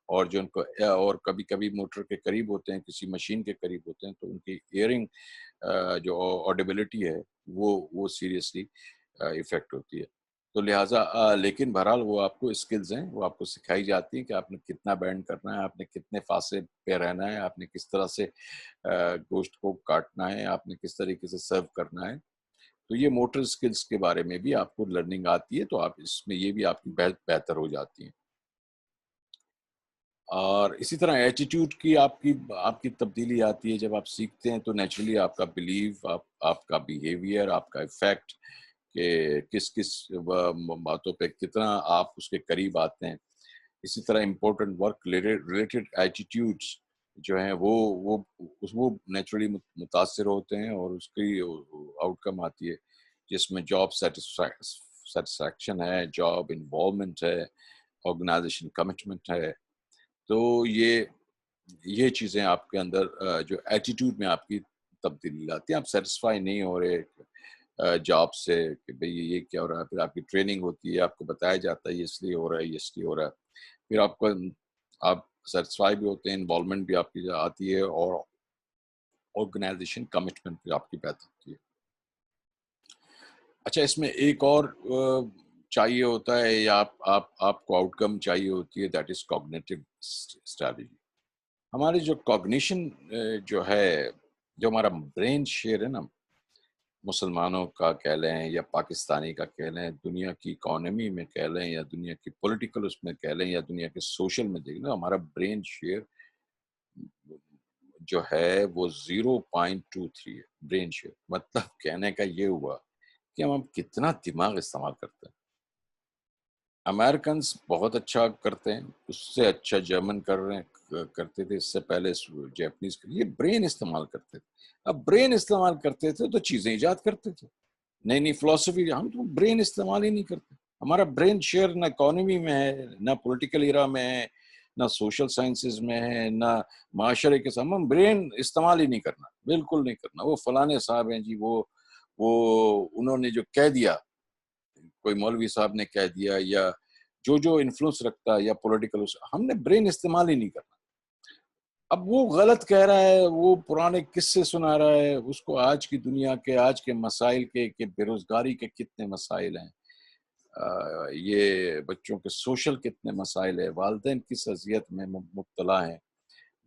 اور جو ان کو، اور کبھی کبھی موٹر کے قریب ہوتے ہیں، کسی مشین کے قریب ہوتے ہیں، تو ان کی ایئرنگ جو آڈیبلٹی ہے وہ سیریسلی افیکٹ ہوتی ہے. تو لہٰذا لیکن بہرحال وہ آپ کو اسکلز ہیں، وہ آپ کو سکھائی جاتی ہیں کہ آپ نے کتنا بینڈ کرنا ہے، آپ نے کتنے فاصلے پہ رہنا ہے، آپ نے کس طرح سے گوشت کو کاٹنا ہے، آپ نے کس طریقے سے سرو کرنا ہے. تو یہ موٹر اسکلز کے بارے میں بھی آپ کو لرننگ آتی ہے، تو آپ اس میں یہ بھی آپ کی بہتر ہو جاتی ہیں. اور اسی طرح ایٹیٹیوڈ کی آپ کی تبدیلی آتی ہے. جب آپ سیکھتے ہیں تو نیچرلی آپ کا بلیف، آپ کا بیہیویئر، آپ کا افیکٹ کہ کس باتوں پہ کتنا آپ اس کے قریب آتے ہیں. اسی طرح امپورٹنٹ ورک ریلیٹڈ ایٹیٹیوڈس جو ہیں وہ نیچرلی متاثر ہوتے ہیں، اور اس کی آؤٹ کم آتی ہے جس میں جاب سیٹسفیکشن ہے، جاب انوالومنٹ ہے، آرگنائزیشن کمٹمنٹ ہے. تو یہ چیزیں آپ کے اندر جو ایٹیٹیوڈ میں آپ کی تبدیلی لاتی ہیں. آپ سیٹسفائی نہیں ہو رہے جاب سے کہ بھئی یہ کیا ہو رہا ہے، پھر آپ کی ٹریننگ ہوتی ہے، آپ کو بتایا جاتا ہے یہ اس لیے ہو رہا ہے، یہ اس لیے ہو رہا ہے. پھر آپ سیٹسفائی بھی ہوتے ہیں، انوالومنٹ بھی آپ کی آتی ہے، اور آرگنائزیشن کمٹمنٹ بھی آپ کی بہتر ہوتی ہے. اچھا، اس میں ایک اور چاہیے ہوتا ہے، یا آپ کو آؤٹ کم چاہیے ہوتی ہے، دیٹ از کوگنیٹو اسٹریٹجی. ہماری جو کوگنیشن جو ہے، جو ہمارا برین شیئر ہے نا، مسلمانوں کا کہہ لیں یا پاکستانی کا کہہ لیں، دنیا کی اکانومی میں کہہ لیں یا دنیا کی پولیٹیکل اس میں کہہ لیں یا دنیا کے سوشل میں دیکھ لیں، ہمارا برین شیئر جو ہے وہ 0.23 ہے. برین شیئر مطلب کہنے کا یہ ہوا کہ ہم کتنا دماغ استعمال کرتے ہیں. امریکنز بہت اچھا کرتے ہیں، اس سے اچھا جرمن کرتے تھے، اس سے پہلے جیپنیز. یہ برین استعمال کرتے تھے. اب برین استعمال کرتے تھے تو چیزیں ایجاد کرتے تھے، نئی نئی فلسفی. ہم تو برین استعمال ہی نہیں کرتے. ہمارا برین شیئر نہ اکانومی میں ہے، نہ پولیٹیکل ایرا میں ہے، نہ سوشل سائنسز میں ہے، نہ معاشرے کے ساتھ. ہم برین استعمال ہی نہیں کرنا، بالکل نہیں کرنا. وہ فلانے صاحب ہیں جی، وہ انہوں نے جو کہہ دیا، کوئی مولوی صاحب نے کہہ دیا، یا جو انفلوئنس رکھتا ہے، یا پولیٹیکل، ہم نے برین استعمال ہی نہیں کرنا. اب وہ غلط کہہ رہا ہے، وہ پرانے قصے سنا رہا ہے، اس کو آج کی دنیا کے، آج کے مسائل کے، کہ بے روزگاری کے کتنے مسائل ہیں، یہ بچوں کے سوشل کتنے مسائل ہیں، والدین کس اذیت میں مبتلا ہیں،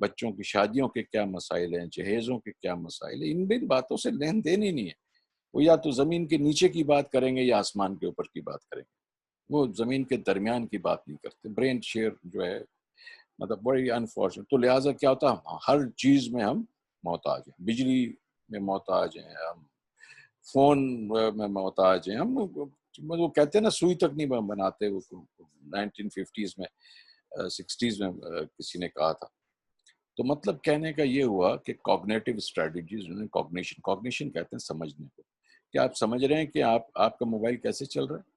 بچوں کی شادیوں کے کیا مسائل ہیں, جہیزوں کے کیا مسائل ہیں, ان باتوں سے لین دین ہی نہیں ہے. وہ یا تو زمین کے نیچے کی بات کریں گے یا آسمان کے اوپر کی بات کریں گے, وہ زمین کے درمیان کی بات نہیں کرتے. برین شیئر جو ہے مطلب بڑی انفارچونیٹ. تو لہٰذا کیا ہوتا ہے, ہر چیز میں ہم محتاج ہیں. بجلی میں محتاج ہیں ہم, فون میں محتاج ہیں ہم. وہ کہتے ہیں نا سوئی تک نہیں بناتے, وہ 1950s میں 60s میں کسی نے کہا تھا. تو مطلب کہنے کا یہ ہوا کہ کوگنیٹو اسٹریٹجیز, کوگنیشن کہتے ہیں سمجھنے کو. کیا آپ سمجھ رہے ہیں کہ آپ کا موبائل کیسے چل رہا ہے؟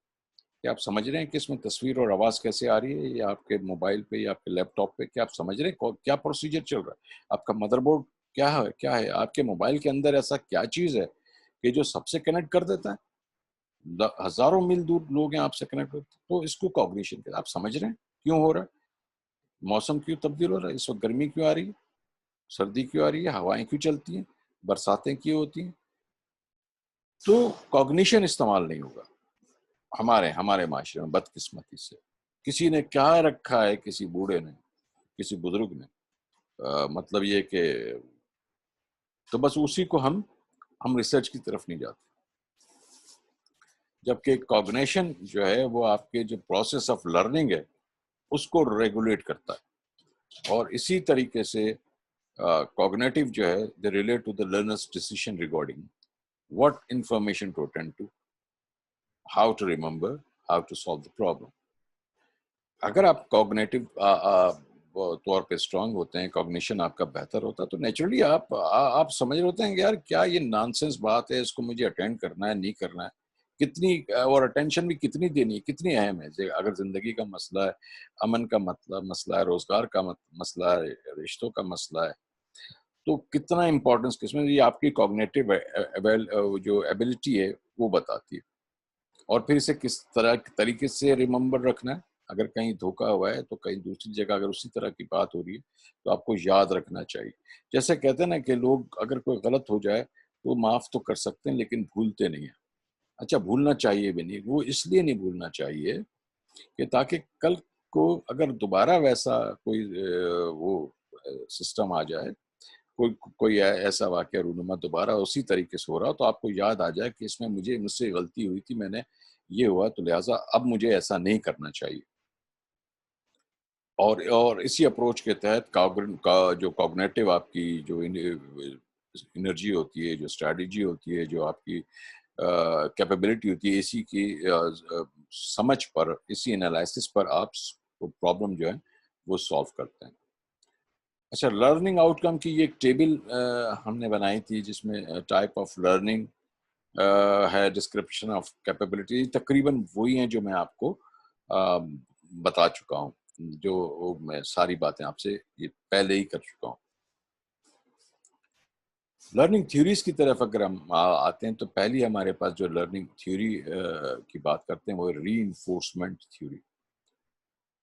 کیا آپ سمجھ رہے ہیں کہ اس میں تصویر اور آواز کیسے آ رہی ہے, یا آپ کے موبائل پہ یا آپ کے لیپ ٹاپ پہ؟ کیا آپ سمجھ رہے ہیں کیا پروسیجر چل رہا ہے؟ آپ کا مدر بورڈ کیا ہے آپ کے موبائل کے اندر؟ ایسا کیا چیز ہے کہ جو سب سے کنیکٹ کر دیتا ہے؟ ہزاروں میل دور لوگ ہیں آپ سے کنیکٹ کرتے ہیں. تو اس کو کوگنیشن کہتے ہیں. آپ سمجھ رہے ہیں کیوں ہو رہا ہے, موسم کیوں تبدیل ہو رہا ہے, اس وقت گرمی کیوں آ رہی ہے, سردی کیوں آ رہی ہے, ہوائیں کیوں چلتی ہیں, برساتیں کیوں ہوتی ہیں. تو کوگنیشن استعمال نہیں ہوگا ہمارے معاشرے میں بدقسمتی سے. کسی نے کیا رکھا ہے, کسی بوڑھے نے, کسی بزرگ نے, مطلب یہ کہ تو بس اسی کو ہم ریسرچ کی طرف نہیں جاتے. جبکہ کوگنیشن جو ہے وہ آپ کے جو پروسیس آف لرننگ ہے اس کو ریگولیٹ کرتا ہے. اور اسی طریقے سے کوگنیٹو جو ہے they relate to the learners decision regarding what information to attend to, how to remember, how to solve the problem. اگر آپ کوگنیٹو طور پہ اسٹرانگ ہوتے ہیں, کوگنیشن آپ کا بہتر ہوتا ہے, تو نیچرلی آپ سمجھ رہے ہوتے ہیں کہ یار کیا یہ نانسنس بات ہے, اس کو مجھے اٹینڈ کرنا ہے نہیں کرنا ہے, کتنی اور اٹینشن بھی کتنی دینی ہے, کتنی اہم ہے. اگر زندگی کا مسئلہ ہے, امن کا مسئلہ ہے, روزگار کا مسئلہ ہے, رشتوں کا مسئلہ ہے, تو کتنا امپورٹنس کس میں, یہ آپ کی کوگنیٹو جو ایبلٹی ہے وہ بتاتی ہے. اور پھر اسے کس طریقے سے ریممبر رکھنا ہے. اگر کہیں دھوکا ہوا ہے تو کہیں دوسری جگہ اگر اسی طرح کی بات ہو رہی ہے تو آپ کو یاد رکھنا چاہیے. جیسے کہتے ہیں نا کہ لوگ اگر کوئی غلط ہو جائے تو معاف تو کر سکتے ہیں لیکن بھولتے نہیں ہیں. اچھا, بھولنا چاہیے بھی نہیں. وہ اس لیے نہیں بھولنا چاہیے کہ تاکہ کل کو اگر دوبارہ ویسا کوئی وہ سسٹم آ جائے, کوئی ایسا واقعہ رونما دوبارہ اسی طریقے سے ہو رہا, تو آپ کو یاد آ جائے کہ اس میں مجھ سے غلطی ہوئی تھی, میں نے یہ ہوا, تو لہٰذا اب مجھے ایسا نہیں کرنا چاہیے. اور اسی اپروچ کے تحت جو کوگنیٹو آپ کی جو انرجی ہوتی ہے, جو اسٹریٹجی ہوتی ہے, جو آپ کی کیپیبلٹی ہوتی ہے, اسی کی سمجھ پر, اسی انالائسس پر آپ پرابلم جو ہے وہ سالو کرتے ہیں. اچھا, لرننگ آؤٹ کم کی یہ ایک ٹیبل ہم نے بنائی تھی جس میں ٹائپ آف لرننگ ہے, ڈسکرپشن آف کیپیبلٹی, تقریباً وہی ہیں جو میں آپ کو بتا چکا ہوں, جو میں ساری باتیں آپ سے یہ پہلے ہی کر چکا ہوں. لرننگ تھیوریز کی طرف اگر ہم آتے ہیں تو پہلی ہمارے پاس جو لرننگ تھیوری کی بات کرتے ہیں وہ ری انفورسمنٹ تھیوری.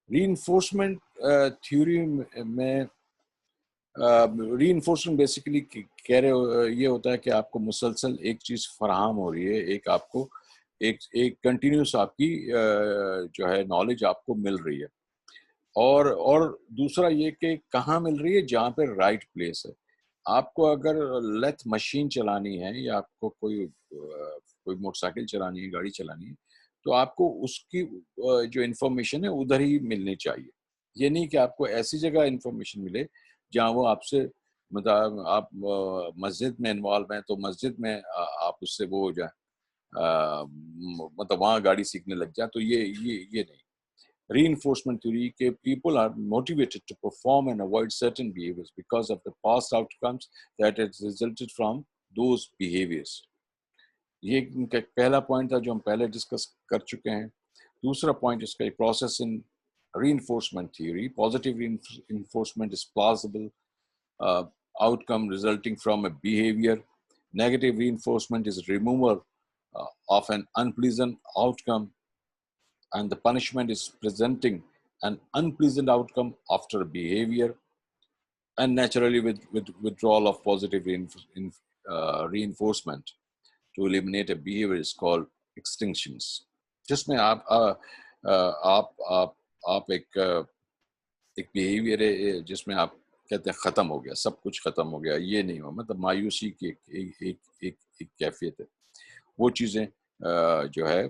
ری انفورسمنٹ تھیوری میں ری انفورسمنٹ بیسیکلی کہہ رہے یہ ہوتا ہے کہ آپ کو مسلسل ایک چیز فراہم ہو رہی ہے, ایک آپ کو ایک کنٹینیوس آپ کی جو ہے نالج آپ کو مل رہی ہے. اور دوسرا یہ کہ کہاں مل رہی ہے, جہاں پہ رائٹ پلیس ہے. آپ کو اگر لیتھ مشین چلانی ہے یا آپ کو کوئی موٹر سائیکل چلانی ہے, گاڑی چلانی ہے, تو آپ کو اس کی جو انفارمیشن ہے ادھر ہی ملنی چاہیے. یہ نہیں کہ آپ کو ایسی جگہ انفارمیشن ملے جہاں وہ آپ سے مطلب آپ مسجد میں انوالو ہیں تو مسجد میں آپ اس سے وہ ہو جائیں, مطلب وہاں گاڑی سیکھنے لگ جائیں. تو یہ نہیں. Reinforcement theory کہ people are motivated to perform and avoid certain behaviors because of the past outcomes that has resulted from those behaviors. یہ ان کا پہلا پوائنٹ تھا جو ہم پہلے ڈسکس کر چکے ہیں. دوسرا پوائنٹ اس کا process in reinforcement theory. Positive reinforcement is plausible outcome resulting from a behavior. Negative reinforcement is removal of an unpleasant outcome, and the punishment is presenting an unpleasant outcome after behavior. And naturally with withdrawal of positive reinforcement to eliminate a behavior is called extinctions, جس میں آپ ایک بیہیویئر ہے جس میں آپ کہتے ہیں ختم ہو گیا، سب کچھ ختم ہو گیا، یہ نہیں ہوا، مطلب مایوسی کی ایک کیفیت ہے. وہ چیزیں جو ہے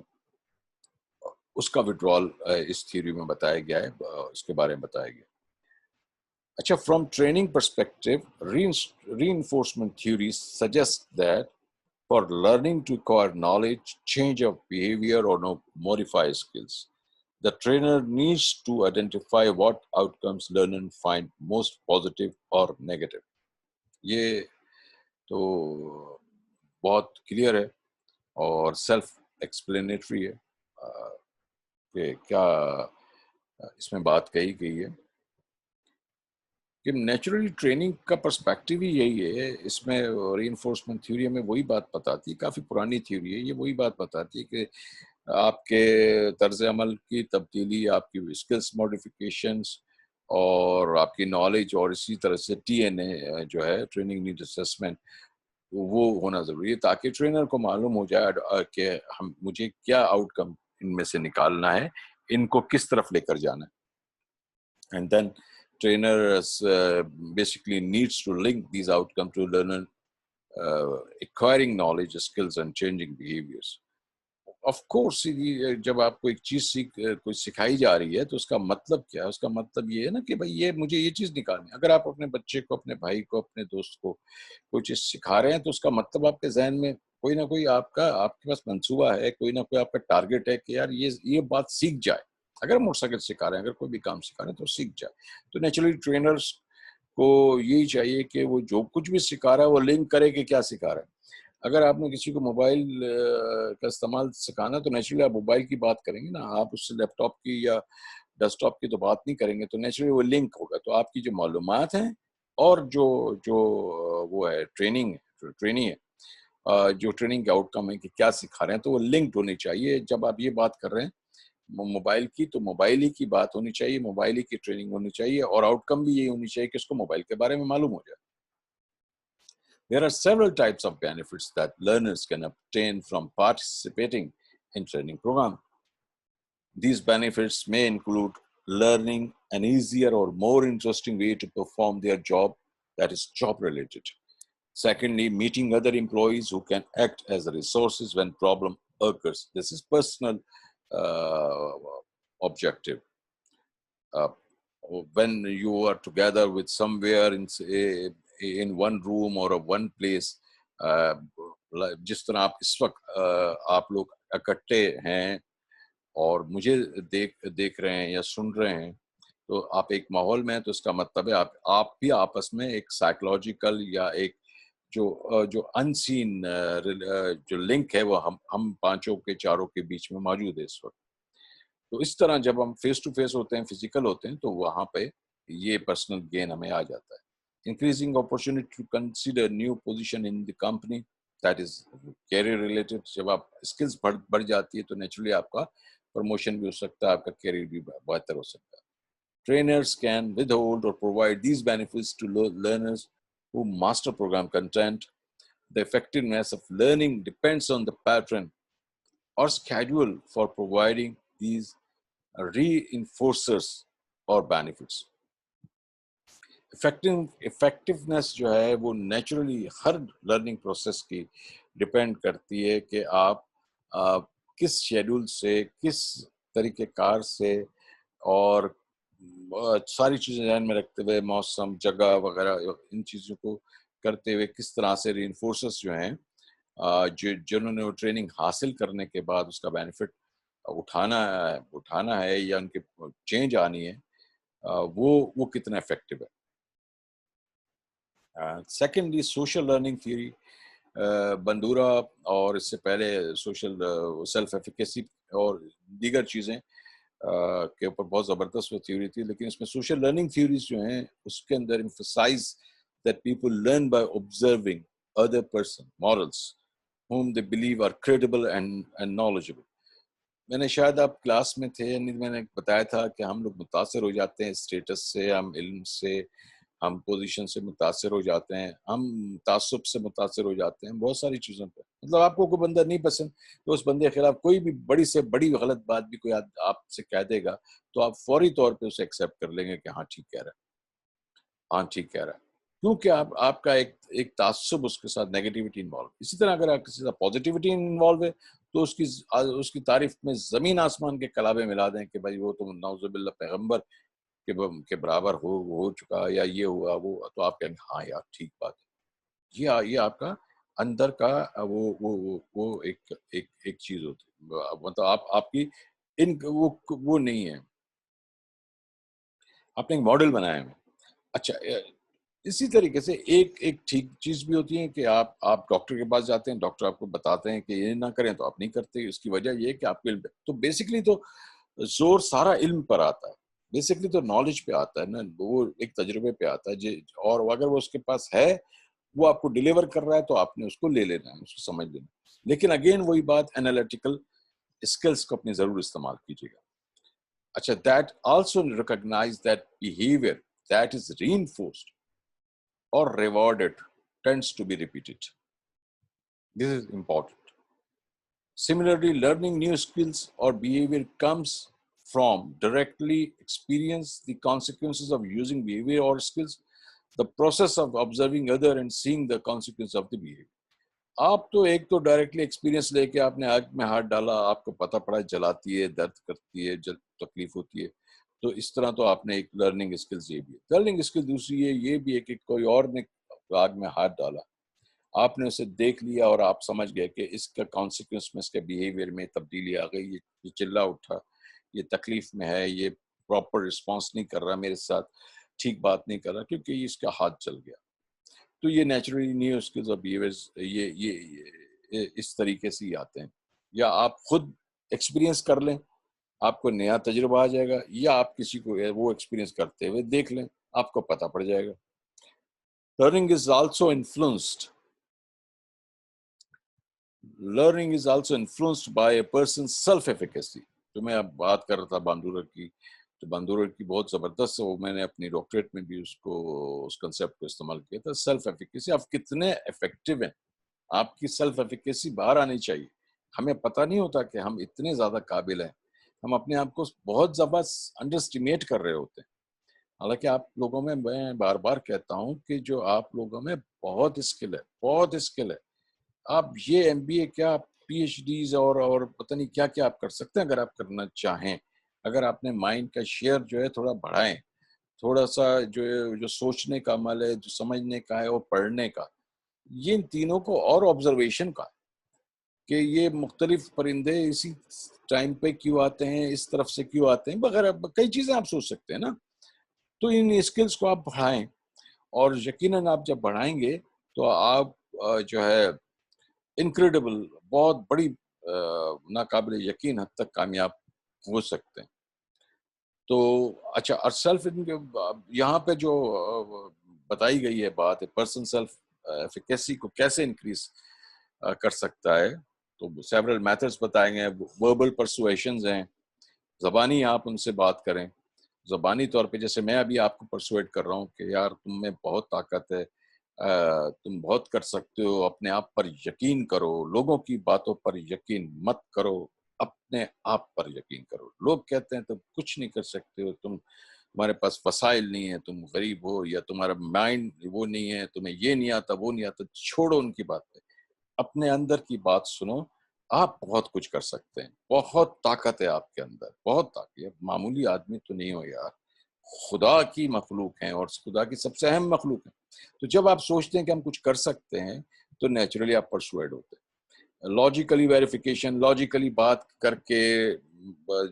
اس کا وڈرال اس تھیوری میں بتایا گیا ہے، اس کے بارے میں بتایا گیا. اچھا، from training perspective reinforcement theories suggest that for learning to acquire knowledge, change of behavior or modify skills, the trainer needs to identify what outcomes learners find most positive or negative. یہ تو بہت کلیئر ہے اور سیلف ایکسپلینیٹری ہے کہ کیا اس میں بات کہی گئی ہے کہ نیچرلی ٹریننگ کا پرسپیکٹیو ہی یہی ہے. اس میں ری انفورسمنٹ تھیوری میں وہی بات بتاتی ہے، کافی پرانی تھیوری ہے یہ، وہی بات بتاتی ہے کہ آپ کے طرز عمل کی تبدیلی، آپ کی اسکلس ماڈیفیکیشنس اور آپ کی نالج، اور اسی طرح سے TNA جو ہے ٹریننگ نیڈ اسیسمنٹ، وہ ہونا ضروری ہے تاکہ ٹرینر کو معلوم ہو جائے کہ مجھے کیا آؤٹ کم ان میں سے نکالنا ہے، ان کو کس طرف لے کر جانا ہے. And then trainers basically needs to link these outcomes to learner acquiring knowledge, skills and changing behaviors. Of course جب آپ کو ایک چیز کوئی سکھائی جا رہی ہے تو اس کا مطلب کیا ہے؟ اس کا مطلب یہ ہے نا کہ بھائی یہ مجھے یہ چیز نکالنی ہے. اگر آپ اپنے بچے کو، اپنے بھائی کو، اپنے دوست کو کوئی چیز سکھا رہے ہیں تو اس کا مطلب آپ کے ذہن میں کوئی نہ کوئی آپ کے پاس منصوبہ ہے، کوئی نہ کوئی آپ کا ٹارگیٹ ہے کہ یار یہ بات سیکھ جائے. اگر موٹر سائیکل سکھا رہے ہیں، اگر کوئی بھی کام سکھا رہے ہیں تو سیکھ جائے. تو نیچرلی ٹرینرز کو یہی چاہیے کہ وہ جو کچھ بھی سکھا رہا ہے وہ لنک کرے کہ کیا سکھا رہا ہے. اگر آپ نے کسی کو موبائل کا استعمال سکھانا تو نیچرلی آپ موبائل کی بات کریں گے نا، آپ اس سے لیپ ٹاپ کی یا ڈیسک ٹاپ کی تو بات نہیں کریں گے. تو نیچرلی وہ لنک ہوگا. تو آپ کی جو معلومات ہیں اور جو وہ ہے ٹریننگ ہے، جو ٹریننگ کے آؤٹ کم ہے کہ کیا سکھا رہے ہیں، تو وہ لنکڈ ہونی چاہیے. جب آپ یہ بات کر رہے ہیں موبائل کی تو موبائل ہی کی بات ہونی چاہیے، موبائل ہی کی ٹریننگ ہونی چاہیے، اور آؤٹ کم بھی یہی ہونی چاہیے کہ اس کو موبائل کے بارے میں معلوم ہو جائے. There are several types of benefits that learners can obtain from participating in training program. These benefits may include learning an easier or more interesting way to perform their job that is job related. Secondly, meeting other employees who can act as resources when problem occurs. This is personal objective. When you are together with somewhere in one room or one place, جس طرح آپ اس وقت آپ لوگ اکٹھے ہیں اور مجھے دیکھ رہے ہیں یا سن رہے ہیں، تو آپ ایک ماحول میں ہیں، تو اس کا مطلب ہے آپ بھی آپس میں ایک سائیکولوجیکل یا ایک جو ان سین جو لنک ہے وہ ہم پانچوں کے چاروں کے بیچ میں موجود ہے اس وقت. تو اس طرح جب ہم فیس ٹو فیس ہوتے ہیں، فزیکل ہوتے ہیں، تو وہاں پہ یہ پرسنل گین ہمیں آ جاتا ہے. Increasing opportunity to consider new position in the company, that is career related. جب آپ اسکلز بڑھ جاتی ہے تو نیچرلی آپ کا پروموشن بھی ہو سکتا ہے، آپ کا کیریئر بھی بہتر ہو سکتا ہے. Trainers can withhold or provide these benefits to learners who master program content. The effectiveness of learning depends on the pattern or schedule for providing these reinforcers or benefits. Effectiveness جو ہے وہ نیچرلی ہر لرننگ پروسیس کی ڈپینڈ کرتی ہے کہ آپ کس شیڈول سے، کس طریقہ کار سے، اور ساری چیزیں ذہن میں رکھتے ہوئے، موسم، جگہ وغیرہ، ان چیزوں کو کرتے ہوئے کس طرح سے ری انفورسز جو ہیں جنہوں نے وہ ٹریننگ حاصل کرنے کے بعد اس کا بینیفٹ اٹھانا ہے یا ان کے چینج آنی ہے، وہ کتنا افیکٹو ہے. سیکنڈلی سوشل لرننگ تھیوری، بندورا اور اس سے پہلے سوشل سیلف ایفیکیسی اور دیگر چیزیں کے اوپر بہت زبردست وہ تھیوری تھی. لیکن اس میں سوشل لرننگ تھیوریز جو ہیں اس کے اندر emphasize that people learn by observing other person morals whom they believe are credible and knowledgeable. میں نے شاید آپ کلاس میں تھے، میں نے بتایا تھا کہ ہم لوگ متاثر ہو جاتے ہیں اسٹیٹس سے، ہم علم سے، ہم پوزیشن سے متاثر ہو جاتے ہیں، ہم تعصب سے متاثر ہو جاتے ہیں، بہت ساری چیزوں پہ. مطلب آپ کو کوئی بندہ نہیں پسند تو اس بندے کے خلاف کوئی بھی بڑی سے بڑی غلط بات بھی کوئی آپ سے کہہ دے گا تو آپ فوری طور پہ اسے ایکسیپٹ کر لیں گے کہ ہاں ٹھیک کہہ رہا ہے. ہاں ٹھیک کہہ رہا ہے، کیونکہ آپ کا ایک تعصب اس کے ساتھ نیگیٹیوٹی انوالو. اسی طرح اگر آپ کسی ساتھ پازیٹیوٹی انوالو ہے تو اس کی تعریف میں زمین آسمان کے کلابے ملا دیں کہ بھائی وہ تو نعوذ باللہ پیغمبر کے برابر ہو چکا یا یہ ہوا وہ، تو آپ کہیں گے ہاں یار ٹھیک بات ہے. یہ آپ کا اندر کا وہ ایک چیز ہوتی ہے، مطلب آپ کی وہ نہیں ہے، آپ نے ایک ماڈل بنایا ہے. اچھا اسی طریقے سے ایک ٹھیک چیز بھی ہوتی ہے کہ آپ ڈاکٹر کے پاس جاتے ہیں، ڈاکٹر آپ کو بتاتے ہیں کہ یہ نہ کریں تو آپ نہیں کرتے. اس کی وجہ یہ ہے کہ آپ کو علم تو بیسکلی تو زور سارا علم پر آتا ہے، بیسکلی تو نالج پہ آتا ہے نا، وہ ایک تجربے پہ آتا ہے اور اگر وہ اس کے پاس ہے، وہ آپ کو ڈیلیور کر رہا ہے تو آپ نے اس کو لے لینا ہے، اس کو سمجھ لینا. لیکن اگین وہی بات، انالیٹیکل اسکلس کو اپنی ضرور استعمال کیجیے گا. اچھا that also recognize that behavior that is reinforced or rewarded tends to be repeated. This is important. Similarly, learning new skills or behavior comes from directly experience the consequences of using behavior or skills, the process of observing other and seeing the consequence of the behavior. آپ تو ایک تو ڈائریکٹلی ایکسپیرینس لے کے آپ نے آگ میں ہاتھ ڈالا، آپ کو پتہ پڑا جلاتی ہے، درد کرتی ہے، تکلیف ہوتی ہے، تو اس طرح تو آپ نے ایک لرننگ اسکلز یہ بھی ہے. لرننگ اسکل دوسری ہے یہ بھی ہے کہ کوئی اور نے آگ میں ہاتھ ڈالا، آپ نے اسے دیکھ لیا اور آپ سمجھ گئے کہ اس کا کانسیکوینس میں اس کے بیہیویئر میں تبدیلی آ گئی، یہ چلا اٹھا، یہ تکلیف میں ہے، یہ پراپر رسپانس نہیں کر رہا میرے ساتھ، ٹھیک بات نہیں کر رہا کیونکہ اس کا ہاتھ چل گیا. تو یہ نیچرلی نیو اسکلز اور بیہیویئرز یہ اس طریقے سے ہی آتے ہیں. یا آپ خود ایکسپیرینس کر لیں، آپ کو نیا تجربہ آ جائے گا، یا آپ کسی کو وہ ایکسپیرینس کرتے ہوئے دیکھ لیں، آپ کو پتہ پڑ جائے گا. Learning is also influenced by a person's self-efficacy. جو میں اب بات کر رہا تھا باندورر کی، تو باندورر کی بہت زبردست ہے، وہ میں نے اپنی ڈاکٹریٹ میں بھی اس کنسیپٹ کو استعمال کیا تھا. سیلف ایفیکیسی، آپ کتنے افیکٹو ہیں، آپ کی سیلف ایفیکیسی باہر آنی چاہیے. ہمیں پتہ نہیں ہوتا کہ ہم اتنے زیادہ قابل ہیں، ہم اپنے آپ کو بہت زبردست انڈر اسٹیمیٹ کر رہے ہوتے ہیں. حالانکہ آپ لوگوں میں بار بار کہتا ہوں کہ جو آپ لوگوں میں بہت اسکل ہے، بہت اسکل ہے. آپ یہ ایم بی اے کیا پی ایچ ڈیز اور پتہ نہیں کیا کیا آپ کر سکتے ہیں اگر آپ کرنا چاہیں. اگر آپ نے مائنڈ کا شیئر جو ہے تھوڑا بڑھائیں، تھوڑا سا جو سوچنے کا عمل ہے، جو سمجھنے کا ہے اور پڑھنے کا، یہ ان تینوں کو اور آبزرویشن کا کہ یہ مختلف پرندے اسی ٹائم پہ کیوں آتے ہیں، اس طرف سے کیوں آتے ہیں، وغیرہ کئی چیزیں آپ سوچ سکتے ہیں نا. تو ان اسکلس کو آپ بڑھائیں، اور یقیناً آپ جب بڑھائیں گے تو آپ جو ہے انکریڈیبل، بہت بڑی ناقابل یقین حد تک کامیاب ہو سکتے ہیں. تو اچھا، اور سیلف یہاں پہ جو بتائی گئی ہے بات ہے، پرسن سیلف ایفیکیسی کو کیسے انکریز کر سکتا ہے، تو سیورل میتھڈز بتائیں گے. وربل پرسویشنز ہیں، زبانی آپ ان سے بات کریں، زبانی طور پہ جیسے میں ابھی آپ کو پرسویٹ کر رہا ہوں کہ یار تم میں بہت طاقت ہے، تم بہت کر سکتے ہو، اپنے آپ پر یقین کرو، لوگوں کی باتوں پر یقین مت کرو، اپنے آپ پر یقین کرو. لوگ کہتے ہیں تم کچھ نہیں کر سکتے ہو، تمہارے پاس وسائل نہیں ہے، تم غریب ہو، یا تمہارا مائنڈ وہ نہیں ہے، تمہیں یہ نہیں آتا، وہ نہیں آتا. چھوڑو ان کی بات پہ، اپنے اندر کی بات سنو. آپ بہت کچھ کر سکتے ہیں، بہت طاقت ہے آپ کے اندر، بہت طاقت ہے. معمولی آدمی تو نہیں ہو یار، خدا کی مخلوق ہیں اور خدا کی سب سے اہم مخلوق ہیں. تو جب آپ سوچتے ہیں کہ ہم کچھ کر سکتے ہیں تو نیچرلی آپ پرسویڈ ہوتے ہیں. لاجیکلی ویریفیکیشن، لاجیکلی بات کر کے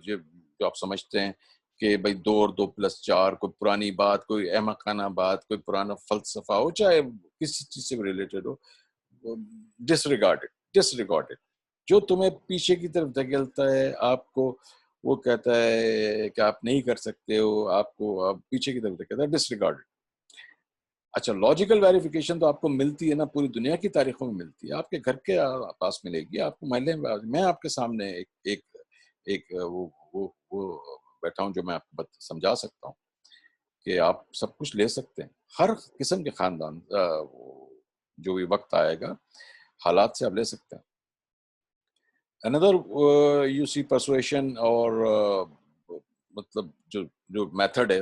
جو آپ سمجھتے ہیں کہ بھائی 2 اور 2+4، کوئی پرانی بات، کوئی احمقانہ بات، کوئی پرانا فلسفہ ہو، چاہے کسی چیز سے ریلیٹڈ ہو، ڈسریگارڈ. جو تمہیں پیچھے کی طرف دھکیلتا ہے، آپ کو وہ کہتا ہے کہ آپ نہیں کر سکتے ہو، آپ کو پیچھے کی طرف دھکیلتا ہے، ڈسریگارڈ. اچھا، لاجیکل ویریفیکیشن تو آپ کو ملتی ہے نا، پوری دنیا کی تاریخوں میں ملتی ہے، آپ کے گھر کے پاس ملے گی، آپ کو محلے میں آپ کے سامنے ایک وہ بیٹھا ہوں جو میں آپ کو سمجھا سکتا ہوں کہ آپ سب کچھ لے سکتے ہیں. ہر قسم کے خاندان جو بھی وقت آئے گا، حالات سے آپ لے سکتے ہیں. another you see persuasion اور مطلب جو میتھڈ ہے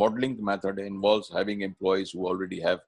modeling method involves having employees who already have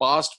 past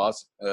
past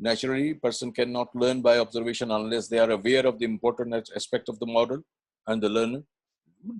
Naturally, person cannot learn by observation unless they are aware of the important aspect of the model and the learner.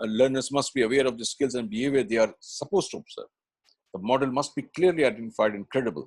Learners must be aware of the skills and behavior they are supposed to observe. The model must be clearly identified and credible.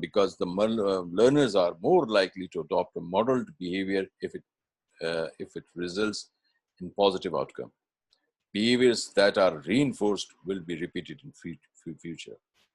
because the learners are more likely to adopt a modeled behavior if it results in positive outcome. Behaviors that are reinforced will be repeated in future.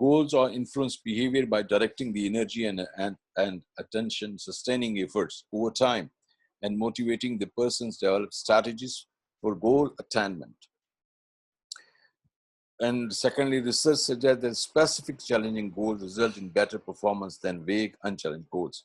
Goals or influence behavior by directing the energy and attention, sustaining efforts over time, and motivating the persons develop strategies for goal attainment. And secondly, research suggests that specific challenging goals result in better performance than vague, unchallenged goals.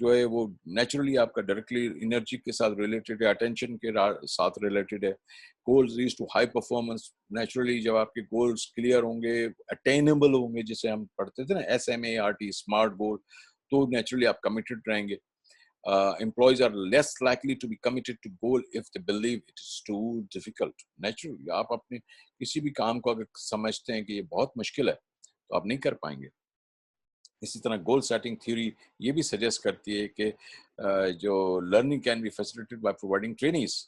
جو ہے وہ نیچرلی آپ کا ڈائریکٹلی انرجی کے ساتھ ریلیٹڈ ہے, اٹینشن کے ساتھ ریلیٹڈ ہے. Goals leads to high performance. Naturally جب آپ کے گولز کلیئر ہوں گے, اٹینیبل ہوں گے, جسے ہم پڑھتے تھے نا SMART, اسمارٹ گول, تو نیچرلی آپ کمیٹڈ رہیں گے. Employees are less likely to be committed to goal if they believe it is too difficult. Naturally, آپ اپنے کسی بھی کام کو اگر سمجھتے ہیں کہ یہ بہت مشکل ہے تو آپ نہیں کر پائیں گے. اسی طرح گول سیٹنگ تھیوری یہ بھی سجیسٹ کرتی ہے کہ جو learning can be facilitated by providing trainings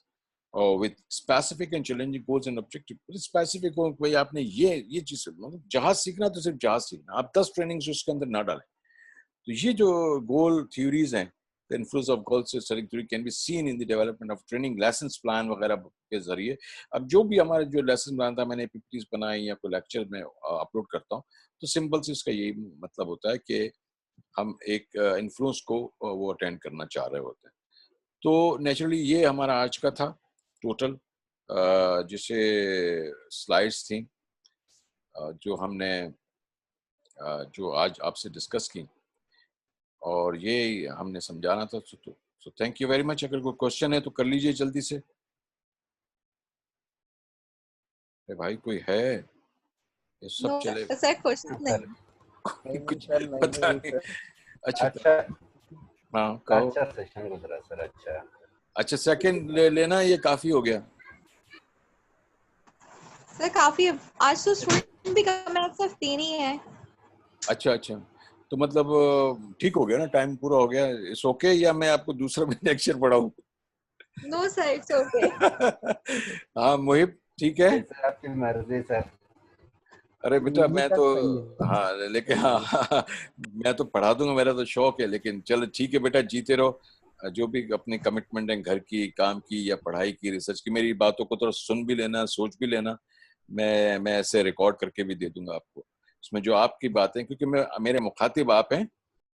with specific and challenging goals and objectives. Specific ہو بھائی آپ نے یہ چیز, مطلب جہاز سیکھنا تو صرف جہاز سیکھنا, آپ 10 ٹریننگز اس کے اندر نہ ڈالیں. تو یہ جو گول تھیوریز ہیں, the influence of goal setting theory can be seen in the development of training lessons plan وغیرہ کے ذریعے. اب جو بھی ہمارا جو لیسن پلان تھا, میں نے PPTs بنائی یا کوئی لیکچر میں اپلوڈ کرتا ہوں, تو سمپل سے اس کا یہی مطلب ہوتا ہے کہ ہم ایک انفلوئنس کو وہ اٹینڈ کرنا چاہ رہے ہوتے ہیں. تو نیچرلی یہ ہمارا آج کا تھا ٹوٹل, جسے سلائڈس تھیں جو ہم نے جو آج آپ سے ڈسکس کی, اور یہ ہم نے سمجھانا تھا. So thank you very much. اگر کوئی کوشچن ہے تو کر لیجئے جلدی سے. بھائی کوئی ہے, یہ سب چلے کچھ پتہ نہیں. اچھا ہاں کہو. اچھا سیشن گزرا سر. اچھا سیکنڈ لینا یہ کافی ہو گیا سر. کافی آج تو اسٹوڈنٹ بھی کم ہے, صرف 3 ہی ہیں. اچھا تو مطلب ٹھیک ہو گیا نا, ٹائم پورا ہو گیا. اٹس اوکے, یا میں آپ کو دوسرا بھی لیکچر پڑھاؤں؟ No sir, it's okay. ہاں محب ٹھیک ہے, آپ کی مرضی سر. ارے بیٹا میں تو ہاں, لیکن ہاں میں تو پڑھا دوں گا, میرا تو شوق ہے. لیکن چلو ٹھیک ہے بیٹا, جیتے رہو. جو بھی اپنی کمٹمنٹ ہیں گھر کی, کام کی یا پڑھائی کی, ریسرچ کی, میری باتوں کو تھوڑا سن بھی لینا, سوچ بھی لینا. میں ایسے ریکارڈ کر کے بھی دے دوں گا آپ کو, اس میں جو آپ کی باتیں, کیونکہ میرے مخاطب آپ ہیں,